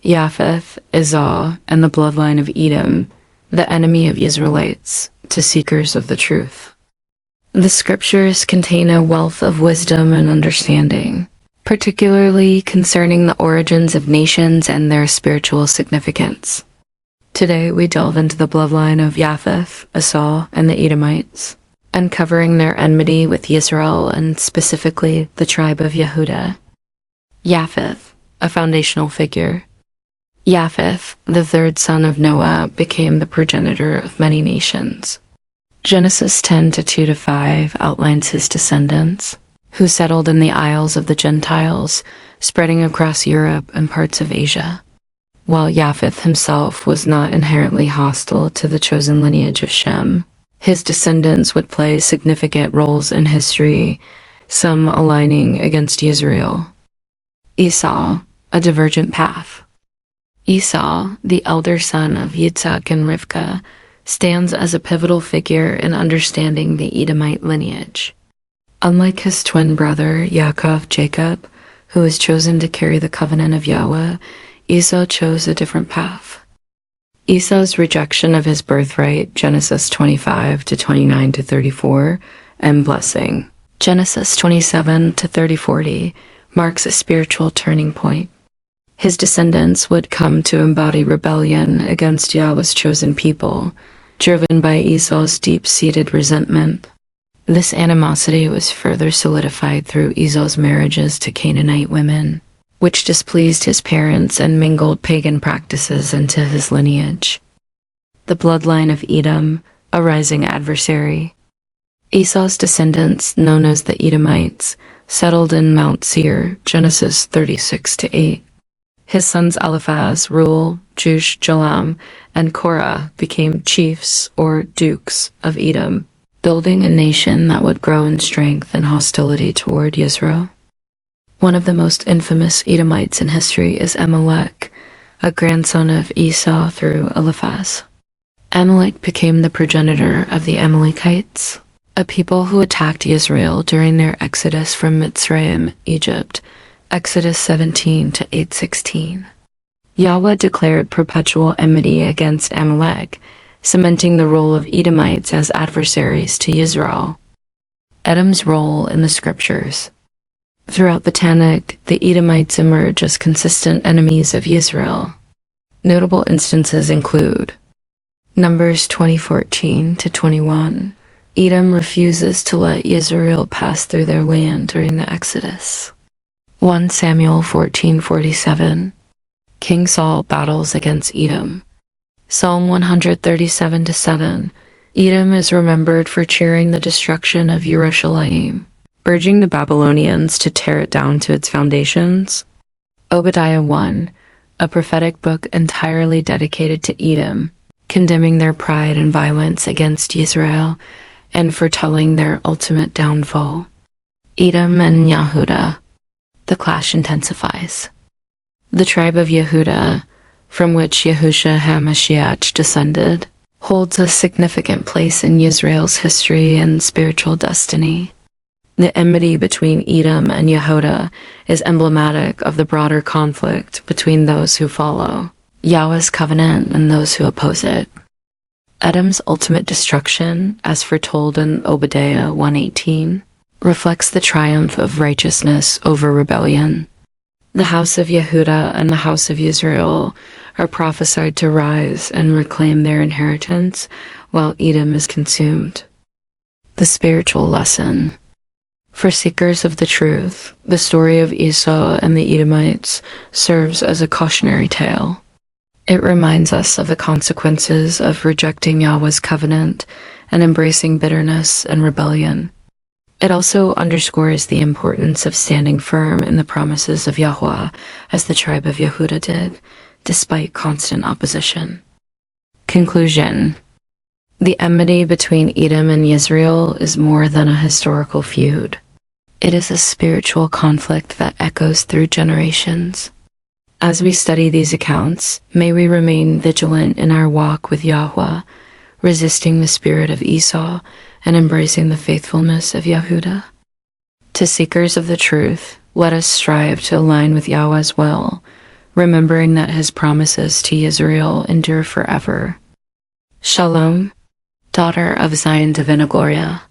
Yapheth, Esau, and the bloodline of Edom, the enemy of Israelites, to seekers of the truth. The scriptures contain a wealth of wisdom and understanding, particularly concerning the origins of nations and their spiritual significance. Today we delve into the bloodline of Yapheth, Esau, and the Edomites, uncovering their enmity with Yisrael and specifically the tribe of Yahudah. Yapheth, a foundational figure. Yapheth, the third son of Noah, became the progenitor of many nations. Genesis 10:2-5 outlines his descendants, who settled in the Isles of the Gentiles, spreading across Europe and parts of Asia. While Yapheth himself was not inherently hostile to the chosen lineage of Shem, his descendants would play significant roles in history, some aligning against Yisrael. Esau, a divergent path. Esau, the elder son of Yitzhak and Rivkah, stands as a pivotal figure in understanding the Edomite lineage. Unlike his twin brother, Jacob, who was chosen to carry the covenant of Yahweh, Esau chose a different path. Esau's rejection of his birthright, Genesis 25:29-34, and blessing, Genesis 27:30-40, marks a spiritual turning point. His descendants would come to embody rebellion against Yahweh's chosen people, driven by Esau's deep-seated resentment. This animosity was further solidified through Esau's marriages to Canaanite women, which displeased his parents and mingled pagan practices into his lineage. The bloodline of Edom, a rising adversary. Esau's descendants, known as the Edomites, settled in Mount Seir, Genesis 36-8. His sons Eliphaz, Reuel, Jush, Jalam, and Korah became chiefs or dukes of Edom, building a nation that would grow in strength and hostility toward Yisrael. One of the most infamous Edomites in history is Amalek, a grandson of Esau through Eliphaz. Amalek became the progenitor of the Amalekites, a people who attacked Israel during their exodus from Mitzrayim, Egypt, Exodus 17-8:16. Yahweh declared perpetual enmity against Amalek, cementing the role of Edomites as adversaries to Yisrael. Edom's role in the scriptures. Throughout the Tanakh, the Edomites emerge as consistent enemies of Yisrael. Notable instances include Numbers 20:14-21. Edom refuses to let Yisrael pass through their land during the Exodus. 1 Samuel 14:47. King Saul battles against Edom. Psalm 137-7. Edom is remembered for cheering the destruction of Jerusalem, urging the Babylonians to tear it down to its foundations. Obadiah 1, a prophetic book entirely dedicated to Edom, condemning their pride and violence against Yisrael and foretelling their ultimate downfall. Edom and Yahudah. The clash intensifies. The tribe of Yahudah, from which Yahushua HaMashiach descended, holds a significant place in Yisrael's history and spiritual destiny. The enmity between Edom and Yahudah is emblematic of the broader conflict between those who follow Yahweh's covenant and those who oppose it. Edom's ultimate destruction, as foretold in Obadiah 1:18, reflects the triumph of righteousness over rebellion. The house of Yahudah and the house of Yisrael are prophesied to rise and reclaim their inheritance, while Edom is consumed. The spiritual lesson. For seekers of the truth, the story of Esau and the Edomites serves as a cautionary tale. It reminds us of the consequences of rejecting Yahweh's covenant and embracing bitterness and rebellion. It also underscores the importance of standing firm in the promises of Yahweh, as the tribe of Yahudah did, despite constant opposition. Conclusion. The enmity between Edom and Yisrael is more than a historical feud. It is a spiritual conflict that echoes through generations. As we study these accounts, may we remain vigilant in our walk with Yahweh, resisting the spirit of Esau and embracing the faithfulness of Yahudah. To seekers of the truth, let us strive to align with Yahweh's will, remembering that his promises to Yisrael endure forever. Shalom, daughter of Zion Divina Gloria.